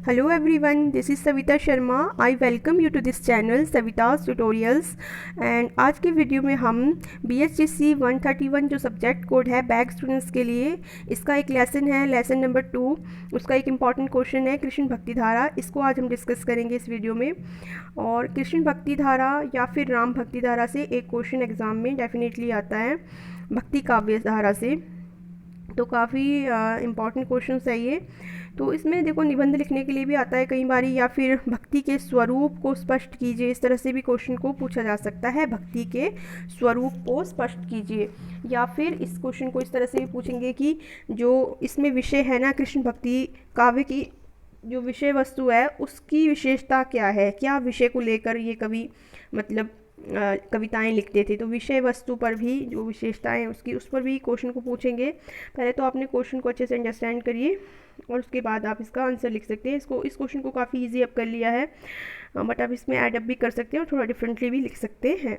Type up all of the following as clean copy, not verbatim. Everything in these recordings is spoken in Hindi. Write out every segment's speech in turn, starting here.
Hello everyone, this is Savita Sharma. I welcome you to this channel सविता's tutorials. And आज की वीडियो में हम BHGC 131 जो सब्जेक्ट कोड है बैक स्टूडेंट्स के लिए, इसका एक लेसन है, लेसन नंबर 2. उसका एक इम्पॉर्टेंट क्वेश्चन है कृष्ण भक्ति धारा. इसको आज हम डिस्कस करेंगे इस वीडियो में. और कृष्ण भक्ति धारा या फिर राम भक्ति धारा से एक क्वेश्चन एग्ज़ाम में डेफिनेटली आता है, भक्ति काव्य धारा से. तो काफ़ी इम्पॉर्टेंट क्वेश्चन है ये. तो इसमें देखो निबंध लिखने के लिए भी आता है कई बारी, या फिर भक्ति के स्वरूप को स्पष्ट कीजिए, इस तरह से भी क्वेश्चन को पूछा जा सकता है. भक्ति के स्वरूप को स्पष्ट कीजिए, या फिर इस क्वेश्चन को इस तरह से भी पूछेंगे कि जो इसमें विषय है ना, कृष्ण भक्ति काव्य की जो विषय वस्तु है उसकी विशेषता क्या है, क्या विषय को लेकर ये कवि मतलब कविताएं लिखते थे. तो विषय वस्तु पर भी जो विशेषताएं उसकी, उस पर भी क्वेश्चन को पूछेंगे. पहले तो आपने क्वेश्चन को अच्छे से अंडरस्टैंड करिए और उसके बाद आप इसका आंसर लिख सकते हैं. इस क्वेश्चन को काफ़ी इजी अब कर लिया है, बट आप इसमें ऐड अप भी कर सकते हैं और थोड़ा डिफरेंटली भी लिख सकते हैं.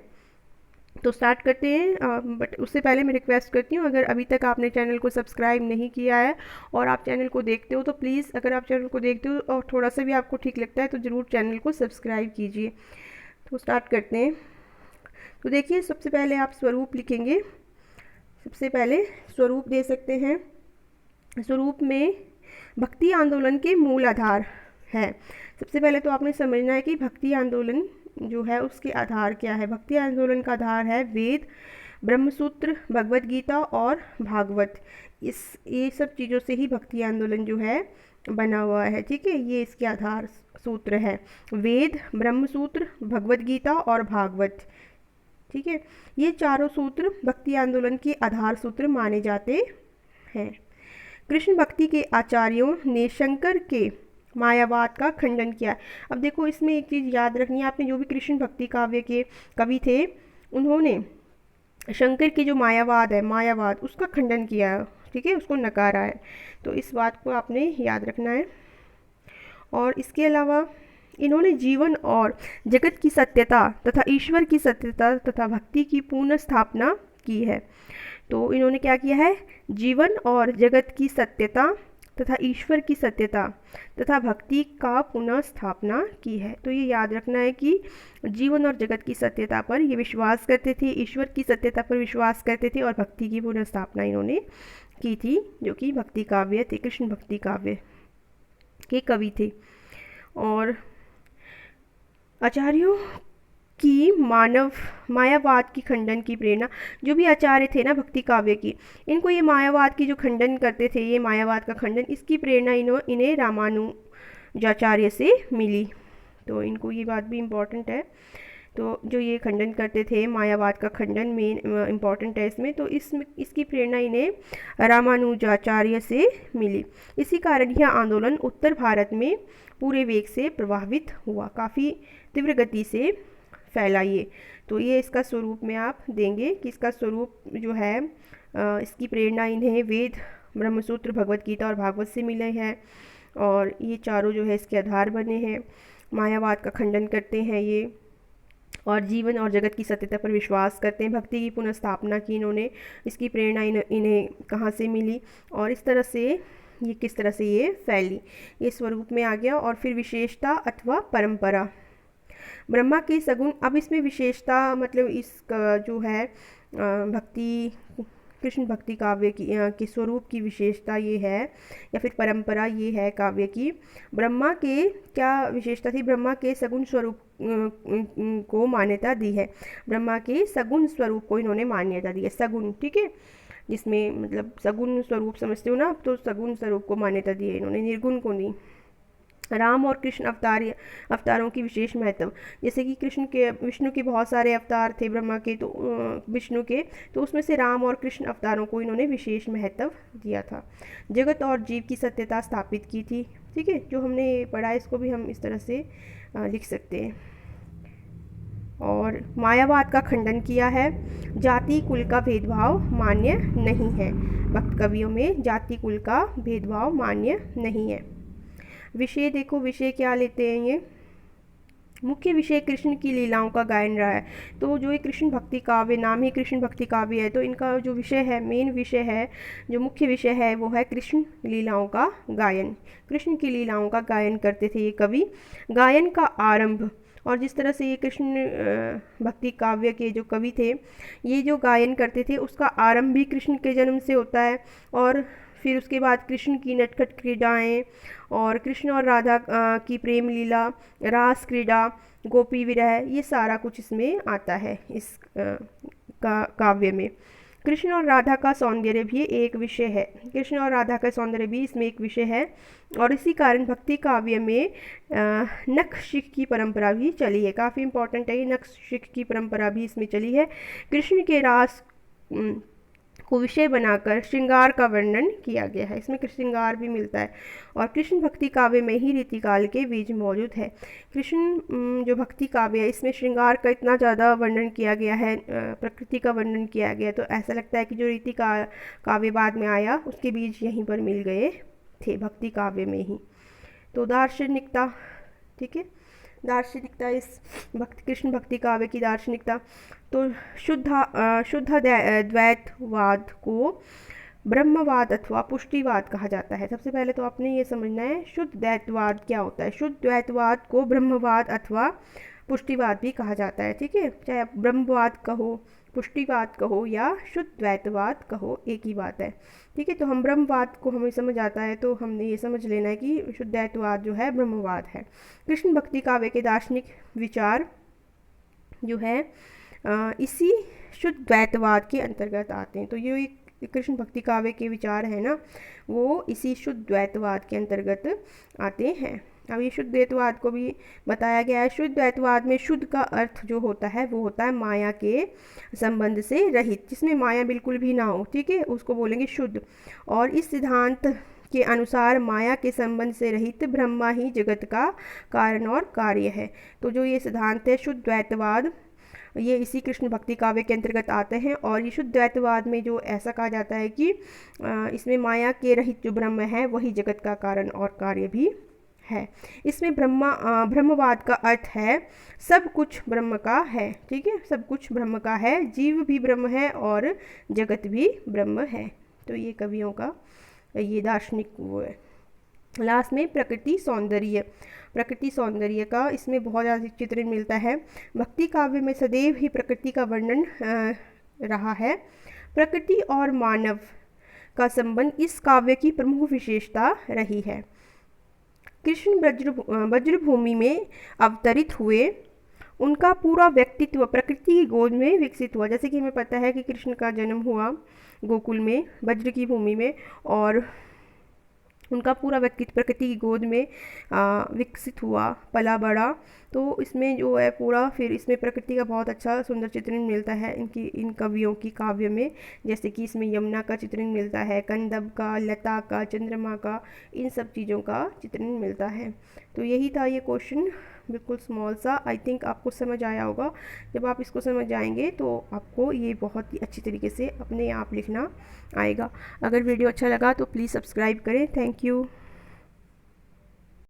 तो स्टार्ट करते हैं. बट उससे पहले मैं रिक्वेस्ट करती हूँ, अगर अभी तक आपने चैनल को सब्सक्राइब नहीं किया है और आप चैनल को देखते हो, तो प्लीज़ अगर आप चैनल को देखते हो और थोड़ा सा भी आपको ठीक लगता है तो ज़रूर चैनल को सब्सक्राइब कीजिए. तो स्टार्ट करते हैं. तो देखिए, सबसे पहले आप स्वरूप लिखेंगे. सबसे पहले स्वरूप दे सकते हैं. स्वरूप में भक्ति आंदोलन के मूल आधार है. सबसे पहले तो आपने समझना है कि भक्ति आंदोलन जो है उसके आधार क्या है. भक्ति आंदोलन का आधार है वेद, ब्रह्मसूत्र, भगवत गीता और भागवत. ये सब चीज़ों से ही भक्ति आंदोलन जो है बना हुआ है. ठीक है, ये इसके आधार सूत्र है, वेद, ब्रह्मसूत्र, भगवत गीता और भागवत. ठीक है, ये चारों सूत्र भक्ति आंदोलन के आधार सूत्र माने जाते हैं. कृष्ण भक्ति के आचार्यों ने शंकर के मायावाद का खंडन किया. अब देखो, इसमें एक चीज़ याद रखनी है आपने, जो भी कृष्ण भक्ति काव्य के कवि थे उन्होंने शंकर के जो मायावाद है, मायावाद उसका खंडन किया है. ठीक है, उसको नकारा है. तो इस बात को आपने याद रखना है. और इसके अलावा इन्होंने जीवन और जगत की सत्यता तथा ईश्वर की सत्यता तथा भक्ति की पुनः स्थापना की है. तो इन्होंने क्या किया है, जीवन और जगत की सत्यता तथा ईश्वर की सत्यता तथा भक्ति का पुनः स्थापना की है. तो ये याद रखना है कि जीवन और जगत की सत्यता पर ये विश्वास करते थे, ईश्वर की सत्यता पर विश्वास करते थे और भक्ति की पुनः स्थापना इन्होंने की थी, जो कि भक्ति काव्य थे, कृष्ण भक्ति काव्य के कवि थे. और आचार्यों की मायावाद की खंडन की प्रेरणा, जो भी आचार्य थे ना भक्ति काव्य की, इनको ये मायावाद की जो खंडन करते थे, ये मायावाद का खंडन, इसकी प्रेरणा इन्हें रामानुजाचार्य से मिली. तो इनको ये बात भी इम्पॉर्टेंट है. तो जो ये खंडन करते थे, मायावाद का खंडन मेन इम्पॉर्टेंट है इसमें. तो इसकी प्रेरणा इन्हें रामानुजाचार्य से मिली. इसी कारण यह आंदोलन उत्तर भारत में पूरे वेग से प्रभावित हुआ, काफ़ी तीव्र गति से फैला ये. तो ये इसका स्वरूप में आप देंगे कि इसका स्वरूप जो है, इसकी प्रेरणा इन्हें वेद, ब्रह्मसूत्र, भगवत गीता और भागवत से मिले हैं. और ये चारों जो है इसके आधार बने हैं. मायावाद का खंडन करते हैं ये, और जीवन और जगत की सत्यता पर विश्वास करते हैं. भक्ति की पुनः स्थापना की इन्होंने. इसकी प्रेरणा इन्हें कहाँ से मिली और इस तरह से ये किस तरह से ये फैली, ये स्वरूप में आ गया. और फिर विशेषता अथवा परंपरा, ब्रह्मा के सगुण. अब इसमें विशेषता मतलब इसका जो है भक्ति, कृष्ण भक्ति काव्य की स्वरूप की विशेषता ये है, या फिर परंपरा ये है काव्य की. ब्रह्मा के क्या विशेषता थी, ब्रह्मा के सगुण स्वरूप को मान्यता दी है. ब्रह्मा के सगुण स्वरूप को इन्होंने मान्यता दी है. सगुण, ठीक है, जिसमें मतलब सगुण स्वरूप समझते हो ना आप, तो सगुण स्वरूप को मान्यता दी है इन्होंने, निर्गुण को नहीं. राम और कृष्ण अवतारों की विशेष महत्व, जैसे कि विष्णु के बहुत सारे अवतार थे ब्रह्मा के, तो विष्णु के, तो उसमें से राम और कृष्ण अवतारों को इन्होंने विशेष महत्व दिया था. जगत और जीव की सत्यता स्थापित की थी. ठीक है, जो हमने पढ़ा इसको भी हम इस तरह से लिख सकते हैं. और मायावाद का खंडन किया है. जाति कुल का भेदभाव मान्य नहीं है. भक्त कवियों में जाति कुल का भेदभाव मान्य नहीं है. विषय देखो, विषय क्या लेते हैं ये, मुख्य विषय कृष्ण की लीलाओं का गायन रहा है। तो जो ये कृष्ण भक्ति काव्य, नाम ही कृष्ण भक्ति काव्य है, तो इनका जो विषय है, मेन विषय है, जो मुख्य विषय है, वो है कृष्ण लीलाओं का गायन। कृष्ण की लीलाओं का गायन करते थे ये कवि। गायन का आरंभ, और जिस तरह से ये कृष्ण भक्ति काव्य के जो कवि थे, ये जो गायन करते थे, उसका आरंभ भी कृष्ण के जन्म से होता है। और फिर उसके बाद कृष्ण की नटखट क्रीडाएँ, और कृष्ण और राधा की प्रेम लीला, रास क्रीड़ा, गोपी विरह, ये सारा कुछ इसमें आता है इस काव्य में। कृष्ण और राधा का सौंदर्य भी एक विषय है। कृष्ण और राधा का सौंदर्य भी इसमें एक विषय है, और इसी कारण भक्ति काव्य में नखशिख की परंपरा भी चली है। काफ़ी इंपॉर्टेंट है ये, नखशिख की परंपरा भी इसमें चली है। कृष्ण के रास को विषय बनाकर श्रृंगार का वर्णन किया गया है। इसमें श्रृंगार भी मिलता है, और कृष्ण भक्ति काव्य में ही रीतिकाल के बीज मौजूद है। कृष्ण जो भक्ति काव्य है, इसमें श्रृंगार का इतना ज़्यादा वर्णन किया गया है, प्रकृति का वर्णन किया गया, तो ऐसा लगता है कि जो रीति का काव्य बाद में आया, उसके बीज यहीं पर मिल गए थे, भक्ति काव्य में ही। तो दार्शनिकता, ठीक है, दार्शनिकता इस कृष्ण भक्ति काव्य की दार्शनिकता। तो शुद्ध द्वैतवाद को ब्रह्मवाद अथवा पुष्टिवाद कहा जाता है। सबसे पहले तो आपने ये समझना है शुद्ध द्वैतवाद क्या होता है। शुद्ध द्वैतवाद को ब्रह्मवाद अथवा पुष्टिवाद भी कहा जाता है, ठीक है। चाहे आप ब्रह्मवाद कहो, पुष्टिवाद कहो या शुद्ध द्वैतवाद कहो, एक ही बात है, ठीक है। तो हम ब्रह्मवाद को हमें समझ आता है, तो हमने ये समझ लेना है कि शुद्ध द्वैतवाद जो है ब्रह्मवाद है। कृष्ण भक्ति काव्य के दार्शनिक विचार जो है इसी शुद्ध द्वैतवाद के अंतर्गत आते हैं। तो ये कृष्ण भक्ति काव्य के विचार है ना, वो इसी शुद्ध द्वैतवाद के अंतर्गत आते हैं। अब ये शुद्ध द्वैतवाद को भी बताया गया है। शुद्ध द्वैतवाद में शुद्ध का अर्थ जो होता है, वो होता है माया के संबंध से रहित, जिसमें माया बिल्कुल भी ना हो, ठीक है, उसको बोलेंगे शुद्ध। और इस सिद्धांत के अनुसार माया के संबंध से रहित ब्रह्मा ही जगत का कारण और कार्य है। तो जो ये सिद्धांत है शुद्ध द्वैतवाद, ये इसी कृष्ण भक्ति काव्य के अंतर्गत आते हैं। और ये शुद्ध द्वैतवाद में जो ऐसा कहा जाता है कि इसमें माया के रहित जो ब्रह्म है, वही जगत का कारण और कार्य भी है। इसमें ब्रह्मवाद का अर्थ है सब कुछ ब्रह्म का है, ठीक है, सब कुछ ब्रह्म का है, जीव भी ब्रह्म है और जगत भी ब्रह्म है। तो ये कवियों का ये दार्शनिक वो है। लास्ट में प्रकृति सौंदर्य, प्रकृति सौंदर्य का इसमें बहुत ज़्यादा चित्रण मिलता है। भक्ति काव्य में सदैव ही प्रकृति का वर्णन रहा है। प्रकृति और मानव का संबंध इस काव्य की प्रमुख विशेषता रही है। कृष्ण ब्रजभूमि में अवतरित हुए, उनका पूरा व्यक्तित्व प्रकृति की गोद में विकसित हुआ। जैसे कि हमें पता है कि कृष्ण का जन्म हुआ गोकुल में, ब्रज की भूमि में, और उनका पूरा व्यक्तित्व प्रकृति की गोद में विकसित हुआ, पला बड़ा। तो इसमें जो है पूरा, फिर इसमें प्रकृति का बहुत अच्छा सुंदर चित्रण मिलता है इन कवियों की काव्य में। जैसे कि इसमें यमुना का चित्रण मिलता है, कंदब का, लता का, चंद्रमा का, इन सब चीज़ों का चित्रण मिलता है। तो यही था ये क्वेश्चन, बिल्कुल स्मॉल सा। आई थिंक आपको समझ आया होगा। जब आप इसको समझ जाएंगे तो आपको ये बहुत ही अच्छी तरीके से अपने आप लिखना आएगा। अगर वीडियो अच्छा लगा तो प्लीज़ सब्सक्राइब करें। Thank you.